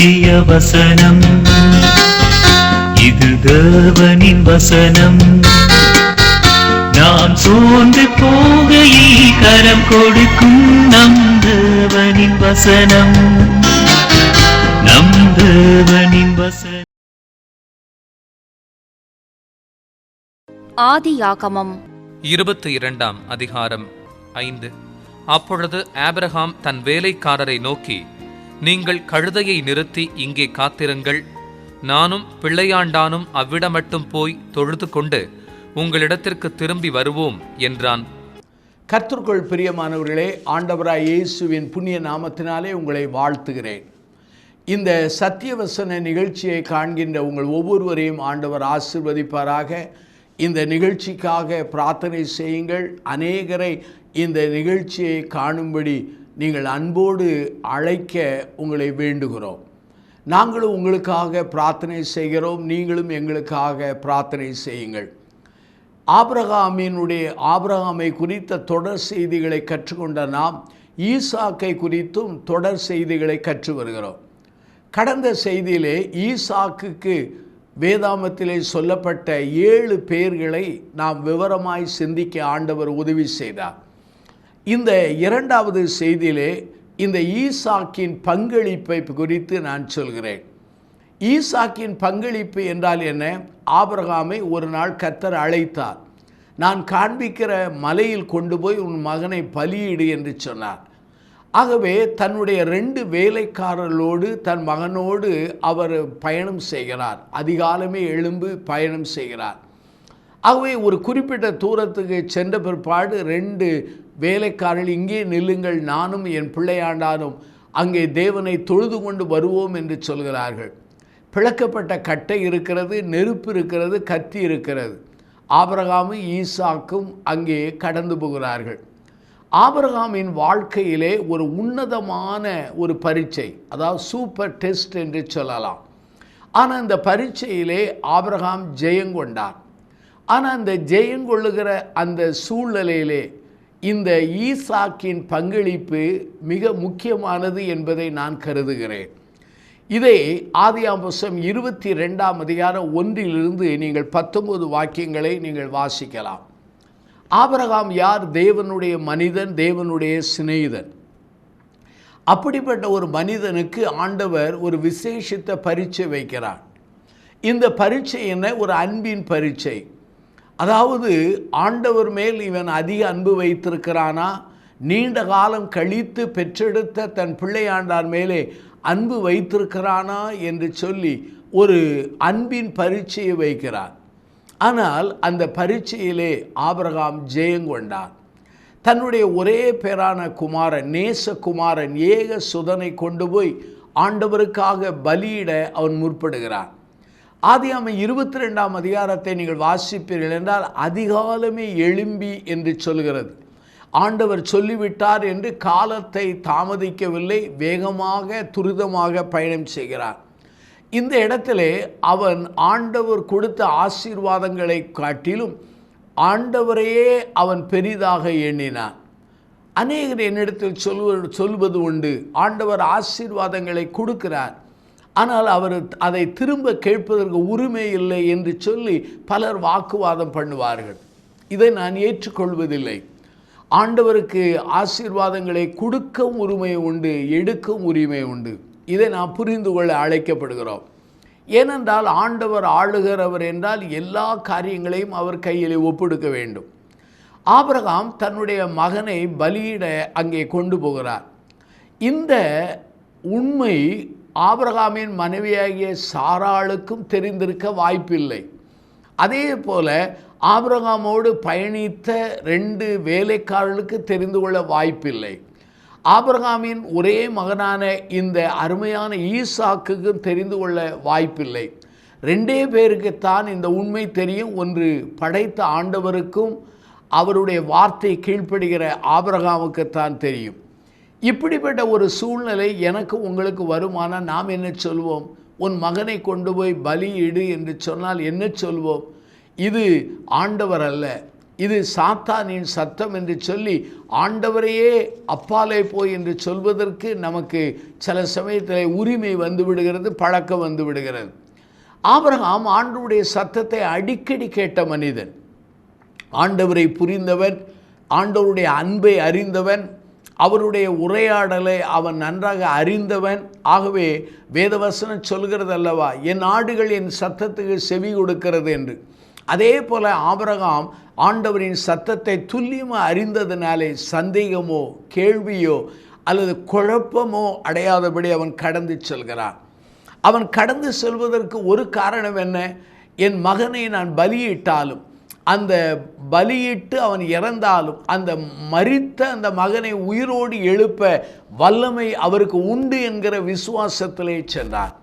சத்திய வசனம், இது தேவனின் வசனம். நாம் சோர்ந்து போகையில் கரம் கொடுக்கும் நம் தேவனின் வசனம், நம் தேவனின் வசனம். ஆதியாகமம் 22 அதிகாரம் 5. அப்பொழுது ஆபிரகாம் தன் வேலைக்காரரை நோக்கி, நீங்கள் கழுதையை நிறுத்தி இங்கே காத்திருங்கள், நானும் பிள்ளையாண்டானும் அவ்விடமட்டும் போய் தொழுது கொண்டு உங்களிடத்திற்கு திரும்பி வருவோம் என்றான். கர்த்தருக்குள் பிரியமானவர்களே, ஆண்டவராய் இயேசுவின் புண்ணிய நாமத்தினாலே உங்களை வாழ்த்துகிறேன். இந்த சத்தியவசன நிகழ்ச்சியை காண்கின்ற உங்கள் ஒவ்வொருவரையும் ஆண்டவர் ஆசீர்வதிப்பாராக. இந்த நிகழ்ச்சிக்காக பிரார்த்தனை செய்யுங்கள். அநேகரை இந்த நிகழ்ச்சியை காணும்படி நீங்கள் அன்போடு அழைக்க உங்களை வேண்டுகிறோம். நாங்களும் உங்களுக்காக பிரார்த்தனை செய்கிறோம், நீங்களும் எங்களுக்காக பிரார்த்தனை செய்யுங்கள். ஆபிரகாமை குறித்த தொடர் செய்திகளை கற்றுக்கொண்ட நாம் ஈசாக்கை குறித்தும் தொடர் செய்திகளை கற்று வருகிறோம். கடந்த செய்தியிலே ஈசாக்குக்கு வேதாமத்திலே சொல்லப்பட்ட 7 பேர்களை நாம் விவரமாய் சிந்திக்க ஆண்டவர் உதவி செய்தார். இந்த 2வது செய்தியிலே இந்த ஈசாக்கின் பங்களிப்பை குறித்து நான் சொல்கிறேன். ஈசாக்கின் பங்களிப்பு என்றால் என்ன? ஆபிரகாமை ஒரு நாள் கர்த்தர் அழைத்தார். நான் காண்பிக்கிற மலையில் கொண்டு போய் உன் மகனை பலியிடு என்று சொன்னார். ஆகவே தன்னுடைய 2 வேலைக்காரர்களோடு தன் மகனோடு அவர் பயணம் செய்கிறார். அதிகாலமே எழும்பி பயணம் செய்கிறார். ஆகவே ஒரு குறிப்பிட்ட தூரத்துக்கு சென்ற பிற்பாடு 2 வேலைக்காரர்கள், இங்கே நில்லுங்கள், நானும் என் பிள்ளையாண்டானும் அங்கே தேவனை தொழுது கொண்டு வருவோம் என்று சொல்கிறார்கள். பிளக்கப்பட்ட கட்டை இருக்கிறது, நெருப்பு இருக்கிறது, கத்தி இருக்கிறது. ஆபிரகாமும் ஈசாக்கும் அங்கே கடந்து போகிறார்கள். ஆபிரகாமின் வாழ்க்கையிலே ஒரு உன்னதமான ஒரு பரீட்சை, அதாவது சூப்பர் டெஸ்ட் என்று சொல்லலாம். ஆனால் இந்த பரீட்சையிலே ஆபிரகாம் ஜெயங்கொண்டார். ஆனால் அந்த ஜெயங்கொள்ளுகிற அந்த சூழ்நிலையிலே இந்த ஈசாக்கின் பங்களிப்பு மிக முக்கியமானது என்பதை நான் கருதுகிறேன். இதை ஆதியாகமம் 22 அதிகாரம் 1 நீங்கள் 19 வாக்கியங்களை நீங்கள் வாசிக்கலாம். ஆபிரகாம் யார்? தேவனுடைய மனிதன், தேவனுடைய சிநேகிதன். அப்படிப்பட்ட ஒரு மனிதனுக்கு ஆண்டவர் ஒரு விசேஷித்த பரீட்சை வைக்கிறார். இந்த பரீட்சை என்ன? ஒரு அன்பின் பரீட்சை. அதாவது ஆண்டவர் மேல் இவன் அதிக அன்பு வைத்திருக்கிறானா, நீண்ட காலம் கழித்து பெற்றெடுத்த தன் பிள்ளையாண்டார் மேலே அன்பு வைத்திருக்கிறானா என்று சொல்லி ஒரு அன்பின் பரீட்சையை வைக்கிறார். ஆனால் அந்த பரீட்சையிலே ஆபிரகாம் ஜெயங்கொண்டார். தன்னுடைய ஒரே பேரான குமாரன், நேசகுமாரன், ஏக சுதனை கொண்டு போய் ஆண்டவருக்காக பலியிட அவன் முற்படுகிறான். ஆதியாகமம் 22 அதிகாரத்தை நீங்கள் வாசிப்பீர்கள் என்றால் அதிகாலமே எழும்பி என்று சொல்கிறது. ஆண்டவர் சொல்லிவிட்டார் என்று காலத்தை தாமதிக்கவில்லை, வேகமாக துரிதமாக பயணம் செய்கிறார். இந்த இடத்திலே அவன் ஆண்டவர் கொடுத்த ஆசீர்வாதங்களை காட்டிலும் ஆண்டவரையே அவன் பெரிதாக எண்ணினான். அநேகர் என்னிடத்தில் சொல்வது உண்டு, ஆண்டவர் ஆசீர்வாதங்களை கொடுக்கிறார், ஆனால் அவர் அதை திரும்ப கேட்பதற்கு உரிமை இல்லை என்று சொல்லி பலர் வாக்குவாதம் பண்ணுவார்கள். இதை நான் ஏற்றுக்கொள்வதில்லை. ஆண்டவருக்கு ஆசீர்வாதங்களை கொடுக்கவும் உரிமை உண்டு, எடுக்கவும் உரிமை உண்டு. இதை நாம் புரிந்து கொள்ள அழைக்கப்படுகிறோம். ஏனென்றால் ஆண்டவர் ஆளுகிறவர் என்றால் எல்லா காரியங்களையும் அவர் கையில் ஒப்பெடுக்க வேண்டும். ஆபிரகாம் தன்னுடைய மகனை பலியிட அங்கே கொண்டு போகிறார். இந்த உண்மை ஆபிரகாமின் மனைவியாகிய சாராளுக்கும் தெரிந்திருக்க வாய்ப்பில்லை. அதே போல ஆபிரகாமோடு பயணித்த 2 வேலைக்காரர்களுக்கு தெரிந்து கொள்ள வாய்ப்பில்லை. ஆபிரகாமின் ஒரே மகனான இந்த அருமையான ஈசாக்குக்கும் தெரிந்து கொள்ள வாய்ப்பில்லை. 2 பேருக்குத்தான் இந்த உண்மை தெரியும். ஒன்று படைத்த ஆண்டவருக்கும் அவருடைய வார்த்தை கீழ்ப்படுகிற ஆபிரகாமுக்குத்தான் தெரியும். இப்படிப்பட்ட ஒரு சூழ்நிலை எனக்கு உங்களுக்கு வருமானால் நாம் என்ன சொல்வோம்? உன் மகனை கொண்டு போய் பலியிடு என்று சொன்னால் என்ன சொல்வோம்? இது ஆண்டவர் அல்ல, இது சாத்தானின் சத்தம் என்று சொல்லி ஆண்டவரையே அப்பாலே போய் என்று சொல்வதற்கு நமக்கு சில சமயத்தில் உரிமை வந்து விடுகிறது, பழக்கம் வந்து விடுகிறது. ஆபிரகாம் ஆண்டவருடைய சத்தத்தை அடிக்கடி கேட்ட மனிதன், ஆண்டவரை புரிந்தவன், ஆண்டவருடைய அன்பை அறிந்தவன், அவருடைய உரையாடலை அவன் நன்றாக அறிந்தவன். ஆகவே வேதவசனம் சொல்கிறது அல்லவா, என் ஆடுகள் என் சத்தத்துக்கு செவி கொடுக்கிறது என்று. அதே போல ஆபிரகாம் ஆண்டவரின் சத்தத்தை துல்லியமாக அறிந்ததினாலே சந்தேகமோ கேள்வியோ அல்லது குழப்பமோ அடையாதபடி அவன் கடந்து செல்கிறான். அவன் கடந்து செல்வதற்கு ஒரு காரணம் என்ன? என் மகனை நான் பலியிட்டாலும், அந்த பலியிட்டு அவன் இறந்தாலும் அந்த மரித்த அந்த மகனை உயிரோடு எழுப்ப வல்லமை அவருக்கு உண்டு என்கிற விசுவாசத்திலே சென்றார்.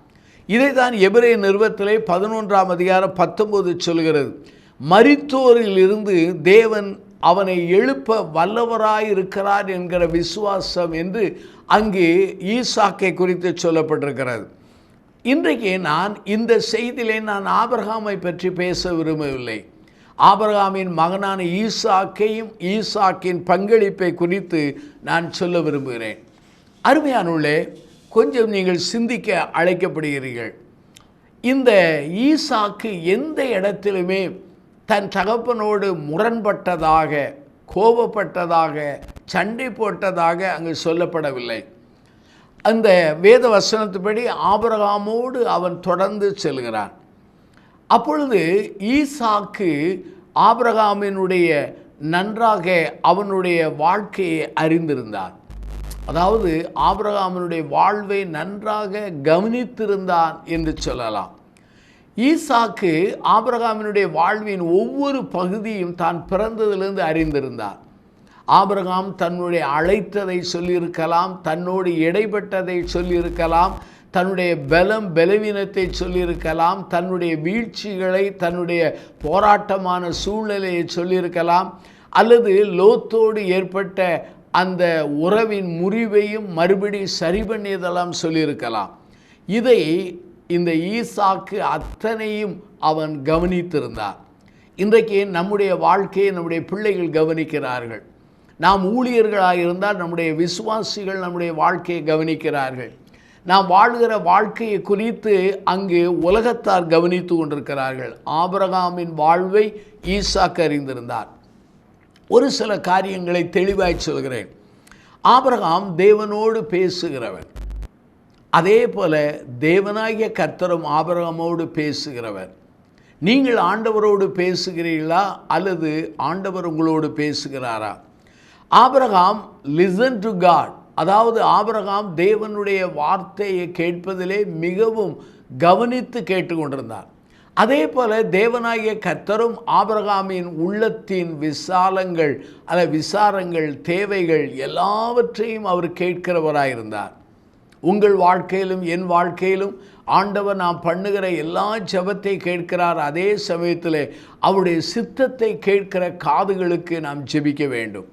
இதைத்தான் எபிரேய நிருபத்திலே 11ஆம் அதிகாரம் 19 சொல்கிறது. மரித்தோரில் இருந்து தேவன் அவனை எழுப்ப வல்லவராயிருக்கிறார் என்கிற விசுவாசம் என்று அங்கே ஈசாக்கை குறித்து சொல்லப்பட்டிருக்கிறது. இன்றைக்கு நான் இந்த செய்தியிலே நான் ஆபிரகாமை பற்றி பேச விரும்பவில்லை. ஆபிரகாமின் மகனான ஈசாக்கையும் ஈசாக்கின் பங்களிப்பை குறித்து நான் சொல்ல விரும்புகிறேன். அருமையானுள்ளே, கொஞ்சம் நீங்கள் சிந்திக்க அழைக்கப்படுகிறீர்கள். இந்த ஈசாக்கு எந்த இடத்திலுமே தன் தகப்பனோடு முரண்பட்டதாக, கோபப்பட்டதாக, சண்டை போட்டதாக அங்கு சொல்லப்படவில்லை. அந்த வேத வசனத்துப்படி ஆபிரகாமோடு அவன் தொடர்ந்து செல்கிறான். அப்பொழுது ஈசாக்கு ஆபிரகாமினுடைய நன்றாக அவனுடைய வாழ்க்கையை அறிந்திருந்தான். அதாவது ஆபிரகாமினுடைய வாழ்வை நன்றாக கவனித்திருந்தான் என்று சொல்லலாம். ஈசாக்கு ஆபிரகாமினுடைய வாழ்வின் ஒவ்வொரு பகுதியும் தான் பிறந்ததிலிருந்து அறிந்திருந்தார். ஆபிரகாம் தன்னுடைய அழைத்ததை சொல்லியிருக்கலாம், தன்னோடு இடைப்பட்டதை சொல்லியிருக்கலாம், தன்னுடைய பலவீனத்தை சொல்லியிருக்கலாம், தன்னுடைய வீழ்ச்சிகளை, தன்னுடைய போராட்டமான சூழ்நிலையை சொல்லியிருக்கலாம், அல்லது லோத்தோடு ஏற்பட்ட அந்த உறவின் முறிவையும் மறுபடி சரி பண்ணியதெல்லாம் சொல்லியிருக்கலாம். இதை இந்த ஈசாக்கு அத்தனையும் அவன் கவனித்திருந்தார். இன்றைக்கு நம்முடைய வாழ்க்கையை நம்முடைய பிள்ளைகள் கவனிக்கிறார்கள். நாம் ஊழியர்களாக இருந்தால் நம்முடைய விசுவாசிகள் நம்முடைய வாழ்க்கையை கவனிக்கிறார்கள். நாம் வாழ்கிற வாழ்க்கையை குறித்து அங்கு உலகத்தார் கவனித்து கொண்டிருக்கிறார்கள். ஆபிரகாமின் வாழ்வை ஈசாக்கு அறிந்திருந்தார். ஒரு சில காரியங்களை தெளிவாய் சொல்கிறேன். ஆபிரகாம் தேவனோடு பேசுகிறவன். அதே போல தேவனாகிய கர்த்தரும் ஆபிரகாமோடு பேசுகிறவர். நீங்கள் ஆண்டவரோடு பேசுகிறீர்களா அல்லது ஆண்டவர் உங்களோடு பேசுகிறாரா? ஆபிரகாம் லிசன் டு காட், அதாவது ஆபிரகாம் தேவனுடைய வார்த்தையை கேட்பதிலே மிகவும் கவனித்து கேட்டுக்கொண்டிருந்தார். அதே போல தேவனாகிய கர்த்தரும் ஆபிரகாமின் உள்ளத்தின் விசாலங்கள் விசாரங்கள், தேவைகள் எல்லாவற்றையும் அவர் கேட்கிறவராயிருந்தார். உங்கள் வாழ்க்கையிலும் என் வாழ்க்கையிலும் ஆண்டவர் நாம் பண்ணுகிற எல்லா ஜெபத்தை கேட்கிறார். அதே சமயத்தில் அவருடைய சித்தத்தை கேட்கிற காதுகளுக்கு நாம் ஜெபிக்க வேண்டும்.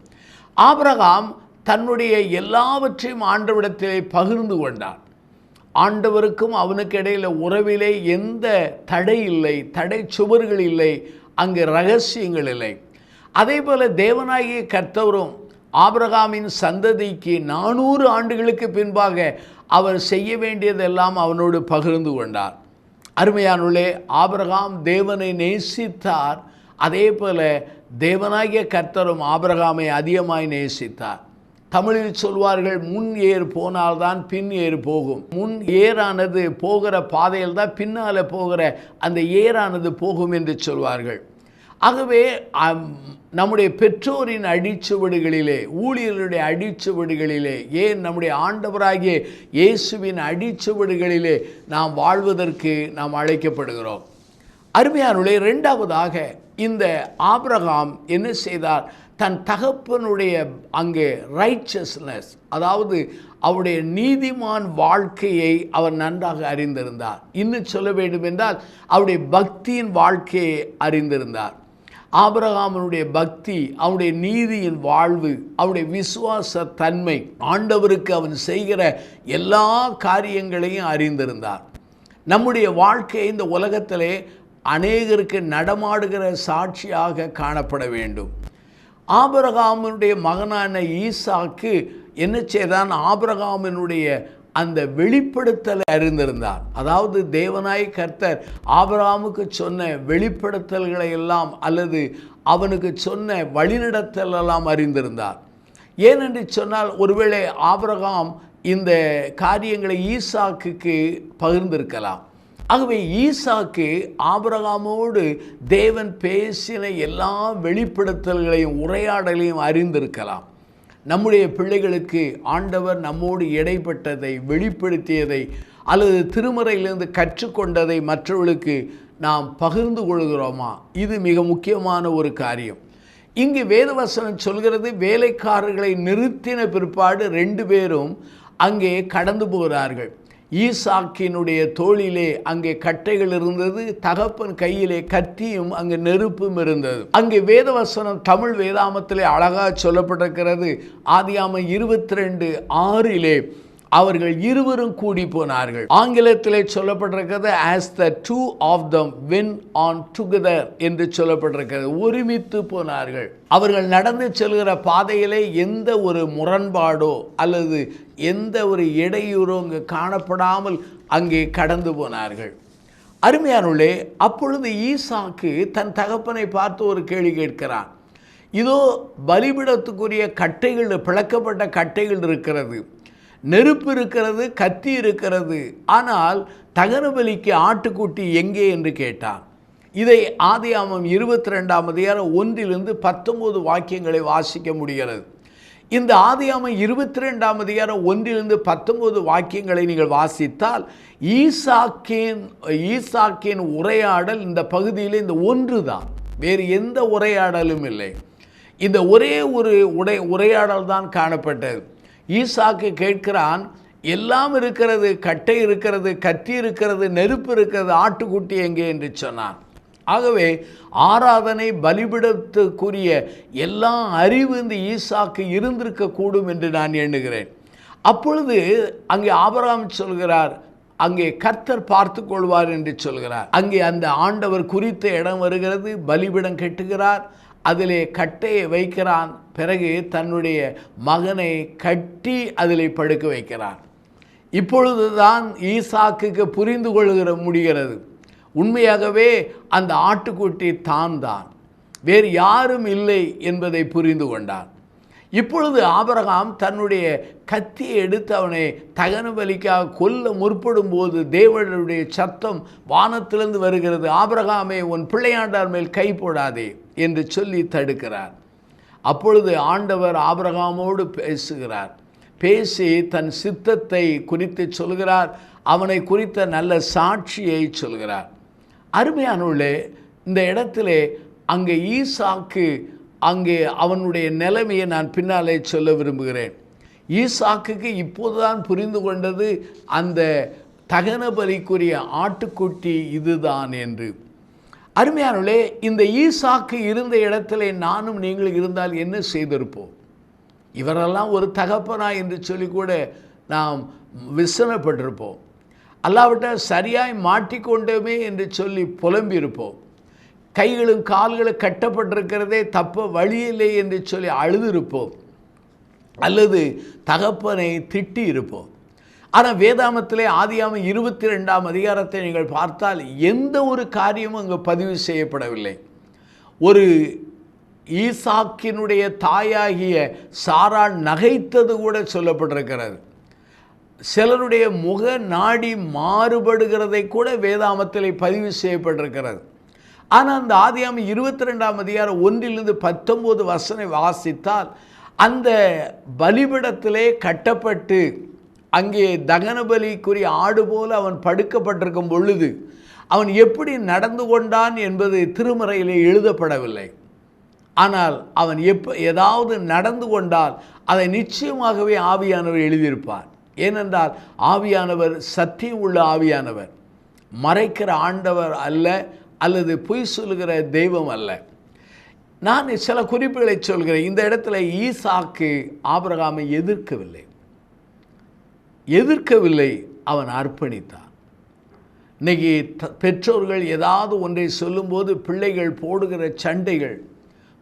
ஆபிரகாம் தன்னுடைய எல்லாவற்றையும் ஆண்டவரிடத்திலே பகிர்ந்து கொண்டான். ஆண்டவருக்கும் அவனுக்கு இடையில் உறவிலே எந்த தடை இல்லை, தடை சுவர்கள் இல்லை, அங்கு ரகசியங்கள் இல்லை. அதே போல தேவனாகிய கர்த்தரும் ஆபிரகாமின் சந்ததிக்கு 400 ஆண்டுகளுக்கு பின்பாக அவர் செய்ய வேண்டியதெல்லாம் அவனோடு பகிர்ந்து கொண்டார். அருமையானுள்ளே, ஆபிரகாம் தேவனை நேசித்தார். அதே போல தேவனாகிய கர்த்தரும் ஆபிரகாமை அதிகமாய் நேசித்தார். தமிழில் சொல்வார்கள், முன் ஏர் போனால்தான் பின் ஏர் போகும். முன் ஏரானது போகிற பாதையில் தான் பின்னால் போகிற அந்த ஏரானது போகும் என்று சொல்வார்கள். ஆகவே நம்முடைய பெற்றோரின் அடிச்சுவடுகளிலே, ஊழியர்களுடைய அடிச்சுவடுகளிலே, ஏன் நம்முடைய ஆண்டவராகிய இயேசுவின் அடிச்சுவடுகளிலே நாம் வாழ்வதற்கு நாம் அழைக்கப்படுகிறோம். அருமையானுடைய இரண்டாவதாக இந்த ஆபிரகாம் என்ன செய்தார்? தன் தகப்பனுடைய அங்கே ரைச்சஸ்னஸ், அதாவது அவருடைய நீதிமான் வாழ்க்கையை அவர் நன்றாக அறிந்திருந்தார். இன்னும் சொல்ல வேண்டும் என்றால் அவருடைய பக்தியின் வாழ்க்கையை அறிந்திருந்தார். ஆபிரகாமனுடைய பக்தி, அவனுடைய நீதியின் வாழ்வு, அவனுடைய விசுவாச தன்மை, ஆண்டவருக்கு அவன் செய்கிற எல்லா காரியங்களையும் அறிந்திருந்தார். நம்முடைய வாழ்க்கையை இந்த உலகத்திலே அநேகருக்கு நடமாடுகிற சாட்சியாக காணப்பட வேண்டும். ஆபிரகாமினுடைய மகனான ஈசாக்கு என்ன செய்தான்? ஆபிரகாமினுடைய அந்த வெளிப்படுத்தலை அறிந்திருந்தார். அதாவது தேவனாய் கர்த்தர் ஆபிரகாமுக்கு சொன்ன வெளிப்படுத்தல்களை எல்லாம் அல்லது அவனுக்கு சொன்ன வழிநடத்தல் எல்லாம் அறிந்திருந்தார். ஏனென்று சொன்னால், ஒருவேளை ஆபிரகாம் இந்த காரியங்களை ஈசாக்குக்கு பகிர்ந்திருக்கலாம். ஆகவே ஈசாக்கு ஆபிரகாமோடு தேவன் பேசின எல்லா வெளிப்படுத்தல்களையும் உரையாடலையும் அறிந்திருக்கலாம். நம்முடைய பிள்ளைகளுக்கு ஆண்டவர் நம்மோடு இடைப்பட்டதை, வெளிப்படுத்தியதை அல்லது திருமறையிலிருந்து கற்றுக்கொண்டதை மற்றவர்களுக்கு நாம் பகிர்ந்து கொள்கிறோமா? இது மிக முக்கியமான ஒரு காரியம். இங்கு வேதவசனம் சொல்கிறது, வேலைக்காரர்களை நிறுத்தின பிற்பாடு 2 பேரும் அங்கே கடந்து போகிறார்கள். ஈசாக்கினுடைய தோளிலே அங்கே கட்டைகள் இருந்தது, தகப்பன் கையிலே கத்தியும் அங்கே நெருப்பும் இருந்தது. அங்கே வேதவசனம் தமிழ் வேதாமத்திலே அழகாக சொல்லப்பட்டிருக்கிறது. ஆதியாகமம் 22:6 அவர்கள் இருவரும் கூடி போனார்கள். ஆங்கிலத்திலே சொல்லப்பட்டிருக்கிறது as the two of them went on together என்று சொல்லப்பட்டிருக்கிறது. ஒருமித்து போனார்கள். அவர்கள் நடந்து செல்கிற பாதையிலே எந்த ஒரு முரண்பாடோ அல்லது எந்த ஒரு இடையூறோ அங்கு காணப்படாமல் அங்கே கடந்து போனார்கள். அருமையானவர்களே, அப்பொழுது ஈசாக்கு தன் தகப்பனை பார்த்து ஒரு கேள்வி கேட்கிறான். இதோ பலிபீடத்துக்குரிய கட்டைகள், பிளக்கப்பட்ட கட்டைகள் இருக்கிறது, நெருப்பு இருக்கிறது, கத்தி இருக்கிறது, ஆனால் தகன பலிக்கு ஆட்டுக்குட்டி எங்கே என்று கேட்டான். இதை ஆதியாகமம் 22:1 வாக்கியங்களை வாசிக்க முடிகிறது. இந்த ஆதியாகமம் 22:1 வாக்கியங்களை நீங்கள் வாசித்தால் ஈசாக்கின் உரையாடல் இந்த பகுதியில் இந்த ஒன்று தான், வேறு எந்த உரையாடலும் இல்லை. இந்த ஒரே ஒரு உரையாடல் தான் காணப்பட்டது. ஈசாக்கு கேட்கிறான், எல்லாம் இருக்கிறது, கட்டை இருக்கிறது, கத்தி இருக்கிறது, நெருப்பு இருக்கிறது, ஆட்டுக்குட்டி எங்கே என்று சொன்னான். ஆகவே ஆராதனை பலிபீடத்துக்குரிய எல்லா அறிவு இந்த ஈசாக்கு இருந்திருக்கக்கூடும் என்று நான் எண்ணுகிறேன். அப்பொழுது அங்கே ஆபிரகாம் சொல்கிறார், அங்கே கர்த்தர் பார்த்து கொள்வார் என்று சொல்கிறார். அங்கே அந்த ஆண்டவர் குறித்த இடம் வருகிறது. பலிபீடம் கட்டுகிறார், அதிலே கட்டையை வைக்கிறான். பிறகு தன்னுடைய மகனை கட்டி அதிலே படுக்க வைக்கிறான். இப்பொழுதுதான் ஈசாக்குக்கு புரிந்து கொள்கிற முடிகிறது, உண்மையாகவே அந்த ஆட்டுக்குட்டி தான், வேறு யாரும் இல்லை என்பதை புரிந்து கொண்டான். இப்பொழுது ஆபிரகாம் தன்னுடைய கத்தியை எடுத்து அவனை தகன பலிக்காக கொல்ல முற்படும் போது தேவனுடைய சத்தம் வானத்திலிருந்து வருகிறது, ஆபிரகாமே, உன் பிள்ளையாண்டார் மேல் கை போடாதே என்று சொல்லி தடுக்கிறார். அப்பொழுது ஆண்டவர் ஆபிரகாமோடு பேசுகிறார். பேசி தன் சித்தத்தை குறித்து சொல்கிறார், அவனை குறித்த நல்ல சாட்சியை சொல்கிறார். அருமையானவர்களே, இந்த இடத்திலே அங்கே ஈசாக்கு, அங்கே அவனுடைய நிலைமையை நான் பின்னாலே சொல்ல விரும்புகிறேன். ஈசாக்குக்கு இப்போதுதான் புரிந்து கொண்டது அந்த தகன பலிக்குரிய ஆட்டுக்குட்டி இதுதான் என்று. அருமையானவர்களே, இந்த ஈசாக்கு இருந்த இடத்துல நானும் நீங்கள் இருந்தால் என்ன செய்திருப்போம்? இவரெல்லாம் ஒரு தகப்பனா என்று சொல்லி கூட நாம் விசனப்பட்டிருப்போம். அல்லாவிட்டால் சரியாய் மாட்டிக்கொண்டோமே என்று சொல்லி புலம்பியிருப்போம். கைகளும் கால்களும் கட்டப்பட்டிருக்கிறதே, தப்ப வழியில்லை என்று சொல்லி அழுதிருப்போம், அல்லது தகப்பனை திட்டி இருப்போம். ஆனால் வேதாமத்திலே ஆதியாகமம் 22 நீங்கள் பார்த்தால் எந்த ஒரு காரியமும் அங்கு பதிவு செய்யப்படவில்லை. ஒரு ஈசாக்கினுடைய தாயாகிய சாராள் நகைத்தது கூட சொல்லப்பட்டிருக்கிறது. சிலருடைய முக நாடி மாறுபடுகிறதை கூட வேதாமத்திலே பதிவு செய்யப்பட்டிருக்கிறது. ஆனால் அந்த ஆதியாகமம் 22:1-19 வாசித்தால் அந்த பலிபீடத்திலே கட்டப்பட்டு அங்கே தகன பலிக்குரிய ஆடு போல அவன் படுக்கப்பட்டிருக்கும் பொழுது அவன் எப்படி நடந்து கொண்டான் என்பது திருமறையிலே எழுதப்படவில்லை. ஆனால் அவன் ஏதாவது நடந்து கொண்டால் அதை நிச்சயமாகவே ஆவியானவர் எழுதியிருப்பார். ஏனென்றால் ஆவியானவர் சத்தியம் உள்ள ஆவியானவர், மறைக்கிற ஆண்டவர் அல்ல, அல்லது பொய் சொல்லுகிற தெய்வம் அல்ல. நான் சில குறிப்புகளை சொல்கிறேன். இந்த இடத்துல ஈசாக்கு ஆபிரகாமை எதிர்க்கவில்லை, அவன் அர்ப்பணித்தான். இன்றைக்கி பெற்றோர்கள் ஏதாவது ஒன்றை சொல்லும்போது பிள்ளைகள் போடுகிற சண்டைகள்,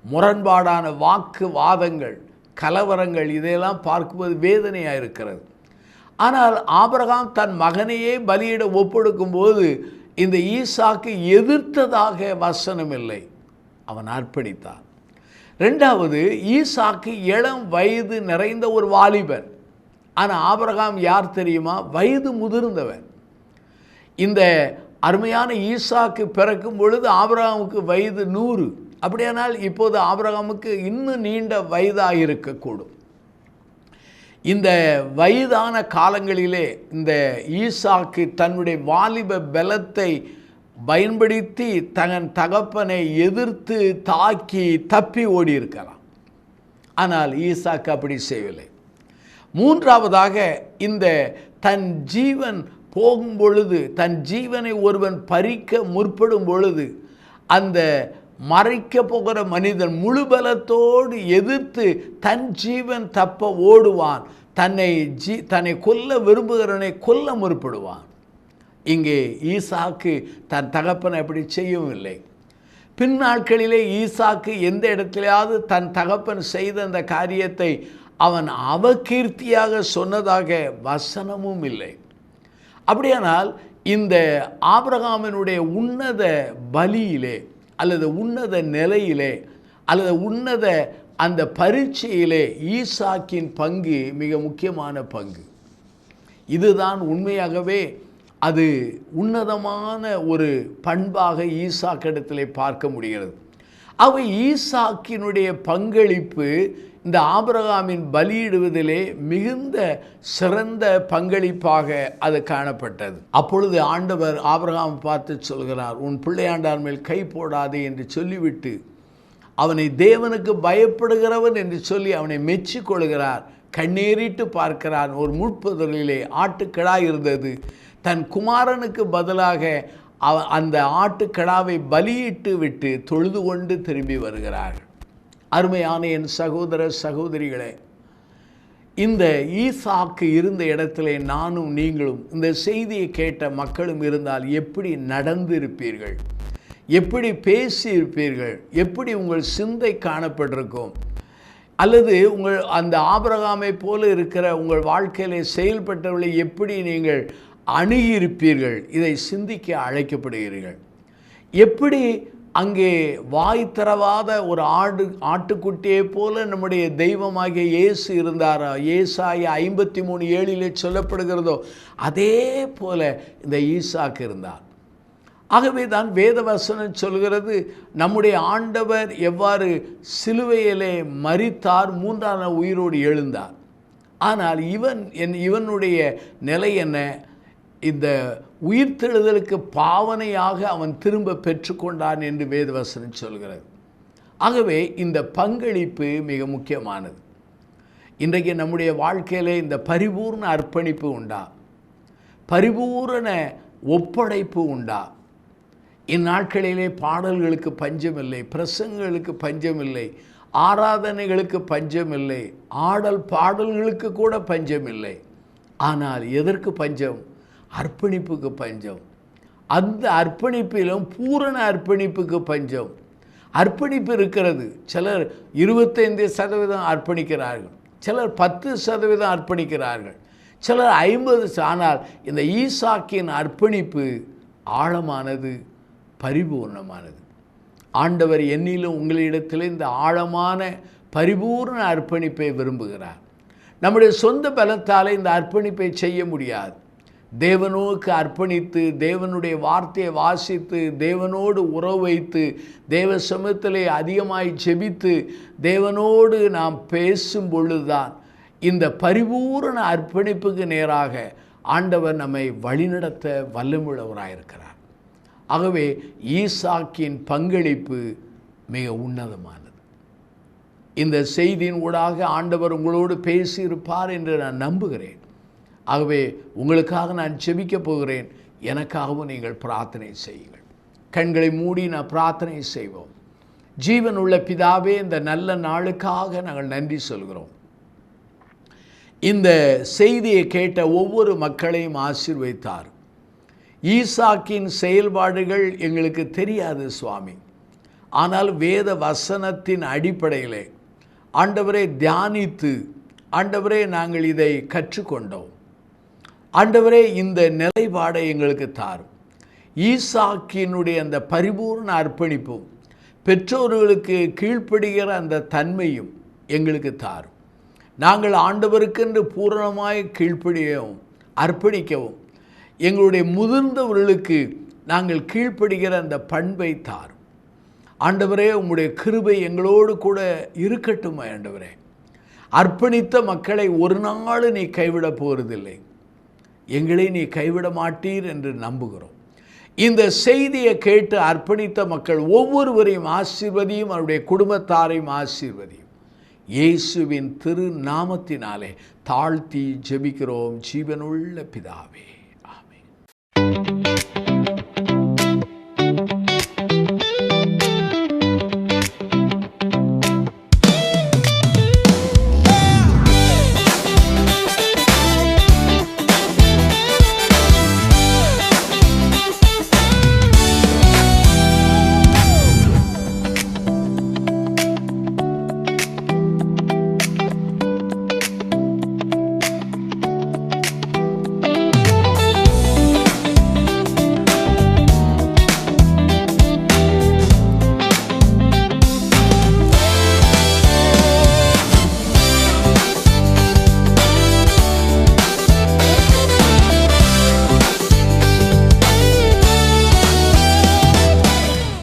முரண்பாடான வாக்குவாதங்கள், கலவரங்கள், இதையெல்லாம் பார்க்கும்போது வேதனையாக இருக்கிறது. ஆனால் ஆபிரகாம் தன் மகனையே பலியிட ஒப்பெடுக்கும்போது இந்த ஈசாக்கு எதிர்த்ததாக வசனம் இல்லை, அவன் அர்ப்பணித்தான். ரெண்டாவது, ஈசாக்கு இளம் வயது நிறைந்த ஒரு வாலிபன். ஆனால் ஆபிரகாம் யார் தெரியுமா? வயது முதிர்ந்தவன். இந்த அருமையான ஈசாக்கு பிறக்கும் பொழுது ஆபிரகாமுக்கு வயது 100. அப்படியானால் இப்போது ஆபிரகாமுக்கு இன்னும் நீண்ட வயதாக இருக்கக்கூடும். இந்த வயதான காலங்களிலே இந்த ஈசாக்கு தன்னுடைய வாலிப பலத்தை பயன்படுத்தி தன் தகப்பனை எதிர்த்து தாக்கி தப்பி ஓடி இருக்கிறான். ஆனால் ஈசாக்கு அப்படி செய்யவில்லை. மூன்றாவதாக, இந்த தன் ஜீவன் போகும் பொழுது, தன் ஜீவனை ஒருவன் பறிக்க முற்படும் பொழுது, அந்த மறைக்க போகிற மனிதன் முழு பலத்தோடு எதிர்த்து தன் ஜீவன் தப்ப ஓடுவான். தன்னை கொல்ல விரும்புகிறவனை கொல்ல முற்படுவான். இங்கே ஈசாக்கு தன் தகப்பனை அப்படி செய்யவில்லை. பின்னாட்களிலே ஈசாக்கு எந்த இடத்திலாவது தன் தகப்பன் செய்த அந்த காரியத்தை அவன் அவகீர்த்தியாக சொன்னதாக வசனமும் இல்லை. அப்படியானால் இந்த ஆபிரகாமினுடைய உன்னத பலியிலே அல்லது உன்னத நிலையிலே அல்லது உன்னத அந்த பரீட்சையிலே ஈசாக்கின் பங்கு மிக முக்கியமான பங்கு. இதுதான் உண்மையாகவே அது உன்னதமான ஒரு பண்பாக ஈசாக்கிடத்திலே பார்க்க முடிகிறது. அவை ஈசாக்கினுடைய பங்களிப்பு இந்த ஆபிரகாமின் பலியிடுவதிலே மிகுந்த சிறந்த பங்களிப்பாக அது காணப்பட்டது. அப்பொழுது ஆண்டவர் ஆபிரகாம் பார்த்து சொல்கிறார், உன் பிள்ளையாண்டான் மேல் கை போடாதே என்று சொல்லிவிட்டு அவனை தேவனுக்கு பயப்படுகிறவன் என்று சொல்லி அவனை மெச்சிக் கொள்கிறார். கண்ணீரிட்டு பார்க்கிறான். ஒரு முட்புதரிலே ஆட்டுக்கிடாய் இருந்தது. தன் குமாரனுக்கு பதிலாக அந்த ஆட்டுக்கிடாவை பலியிட்டு விட்டு தொழுது கொண்டு திரும்பி வருகிறார்கள். அருமையான என் சகோதர சகோதரிகளே, இந்த ஈசாக்கு இருந்த இடத்துல நானும் நீங்களும் இந்த செய்தியை கேட்ட மக்களும் இருந்தால் எப்படி நடந்திருப்பீர்கள்? எப்படி பேசியிருப்பீர்கள்? எப்படி உங்கள் சிந்தை காணப்பட்டிருக்கும்? அல்லது உங்கள் அந்த ஆபிரகாமை போல இருக்கிற உங்கள் வாழ்க்கையிலே செயல்பட்டவர்களை எப்படி நீங்கள் அணுகியிருப்பீர்கள்? இதை சிந்திக்க அழைக்கப்படுகிறீர்கள். எப்படி அங்கே வாய் திறவாத ஒரு ஆட்டுக்குட்டியை போல நம்முடைய தெய்வமாகிய இயேசு இருந்தாரோ, ஏசாயா 53:7 சொல்லப்படுகிறதோ, அதே போல இந்த ஈசாக்கு இருந்தார். ஆகவே தான் வேதவசனம் சொல்கிறது, நம்முடைய ஆண்டவர் எவ்வாறு சிலுவையிலே மரித்தார், 3ஆம் நாள் உயிரோடு எழுந்தார். ஆனால் இவனுடைய நிலை என்ன? இந்த உயிர்த்தெழுதலுக்கு பாவனையாக அவன் திரும்ப பெற்றுக்கொண்டான் என்று வேதவசனம் சொல்கிறது. ஆகவே இந்த பங்களிப்பு மிக முக்கியமானது. இன்றைக்கு நம்முடைய வாழ்க்கையிலே இந்த பரிபூர்ண அர்ப்பணிப்பு உண்டா? பரிபூரண ஒப்படைப்பு உண்டா? இந்நாட்களிலே பாடல்களுக்கு பஞ்சமில்லை, பிரசங்களுக்கு பஞ்சமில்லை, ஆராதனைகளுக்கு பஞ்சமில்லை, ஆடல் பாடல்களுக்கு கூட பஞ்சமில்லை. ஆனால் எதற்கு பஞ்சம்? அர்ப்பணிப்புக்கு பஞ்சம். அந்த அர்ப்பணிப்பிலும் பூரண அர்ப்பணிப்புக்கு பஞ்சம். அர்ப்பணிப்பு இருக்கிறது. சிலர் 25% அர்ப்பணிக்கிறார்கள், சிலர் 10% அர்ப்பணிக்கிறார்கள், சிலர் 50%. ஆனால் இந்த ஈசாக்கின் அர்ப்பணிப்பு ஆழமானது, பரிபூர்ணமானது. ஆண்டவர் என்னிலும் உங்களிடத்தில் இந்த ஆழமான பரிபூர்ண அர்ப்பணிப்பை விரும்புகிறார். நம்முடைய சொந்த பலத்தால் இந்த அர்ப்பணிப்பை செய்ய முடியாது. தேவனோக்கு அர்ப்பணித்து, தேவனுடைய வார்த்தையை வாசித்து, தேவனோடு உறவு வைத்து, தேவ சமூகத்திலே அதிகமாய் ஜெபித்து, தேவனோடு நாம் பேசும் பொழுதுதான் இந்த பரிபூரண அர்ப்பணிப்புக்கு நேராக ஆண்டவர் நம்மை வழிநடத்த வல்லமுள்ளவராயிருக்கிறார். ஆகவே ஈசாக்கின் பங்களிப்பு மிக உன்னதமானது. இந்த செய்தியின் ஊடாக ஆண்டவர் உங்களோடு பேசியிருப்பார் என்று நான் நம்புகிறேன். ஆகவே உங்களுக்காக நான் ஜெபிக்கப் போகிறேன். எனக்காகவும் நீங்கள் பிரார்த்தனை செய்யுங்கள். கண்களை மூடி நான் பிரார்த்தனை செய்வோம். ஜீவன் உள்ள பிதாவே, இந்த நல்ல நாளுக்காக நாங்கள் நன்றி சொல்கிறோம். இந்த செய்தியை கேட்ட ஒவ்வொரு மக்களையும் ஆசீர்வதித்தார். ஈசாக்கின் செயல்பாடுகள் எங்களுக்கு தெரியாது சுவாமி. ஆனால் வேத வசனத்தின் அடிப்படையிலே ஆண்டவரே தியானித்து ஆண்டவரே நாங்கள் இதை கற்றுக்கொண்டோம். ஆண்டவரே இந்த நிலைப்பாடை எங்களுக்கு தாரும். ஈசாக்கினுடைய அந்த பரிபூர்ண அர்ப்பணிப்பும் பெற்றோர்களுக்கு கீழ்ப்படுகிற அந்த தன்மையும் எங்களுக்கு தாரும். நாங்கள் ஆண்டவருக்கென்று பூரணமாய் கீழ்ப்படியவும் அர்ப்பணிக்கவும் எங்களுடைய முதிர்ந்தவர்களுக்கு நாங்கள் கீழ்ப்படுகிற அந்த பண்பை தாரும். ஆண்டவரே, உம்முடைய கிருபை எங்களோடு கூட இருக்கட்டும். ஆண்டவரே, அர்ப்பணித்த மக்களை ஒரு நாள் நீ கைவிட போவதில்லை. எங்களை நீ கைவிட மாட்டீர் என்று நம்புகிறோம். இந்த செய்தியை கேட்டு அர்ப்பணித்த மக்கள் ஒவ்வொருவரையும் ஆசீர்வதியும், அவருடைய குடும்பத்தாரையும் ஆசீர்வதியும். இயேசுவின் திரு நாமத்தினாலே தாழ்த்தி ஜெபிக்கிறோம் ஜீவனுள்ள பிதாவே.